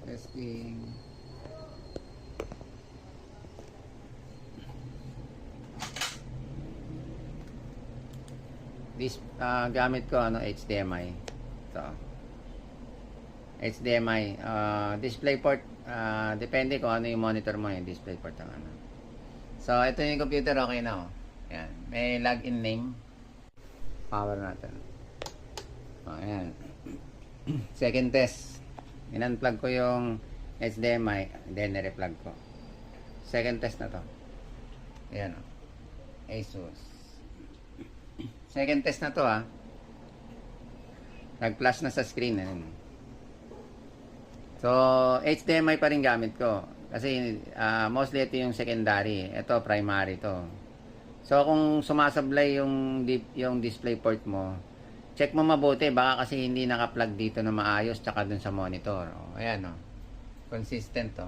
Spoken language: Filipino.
Testing. This gamit ko HDMI. Ito. HDMI display port, depende kung ano yung monitor mo, yung display port ang ano. So ito yung computer, okay na oh. Yan, may login name. Power natin. Ayan. Second test. In-unplug ko yung HDMI, then i-replug ko. Second test na to. Ayan oh. Asus. Second test na to nag-flash na sa screen. Ayan. So, HDMI pa rin gamit ko. Kasi mostly ito yung secondary. Ito, primary to. So, kung sumasablay yung display port mo, check mo mabuti. Baka kasi hindi naka-plug dito na maayos tsaka dun sa monitor. O, ayan o. Consistent to.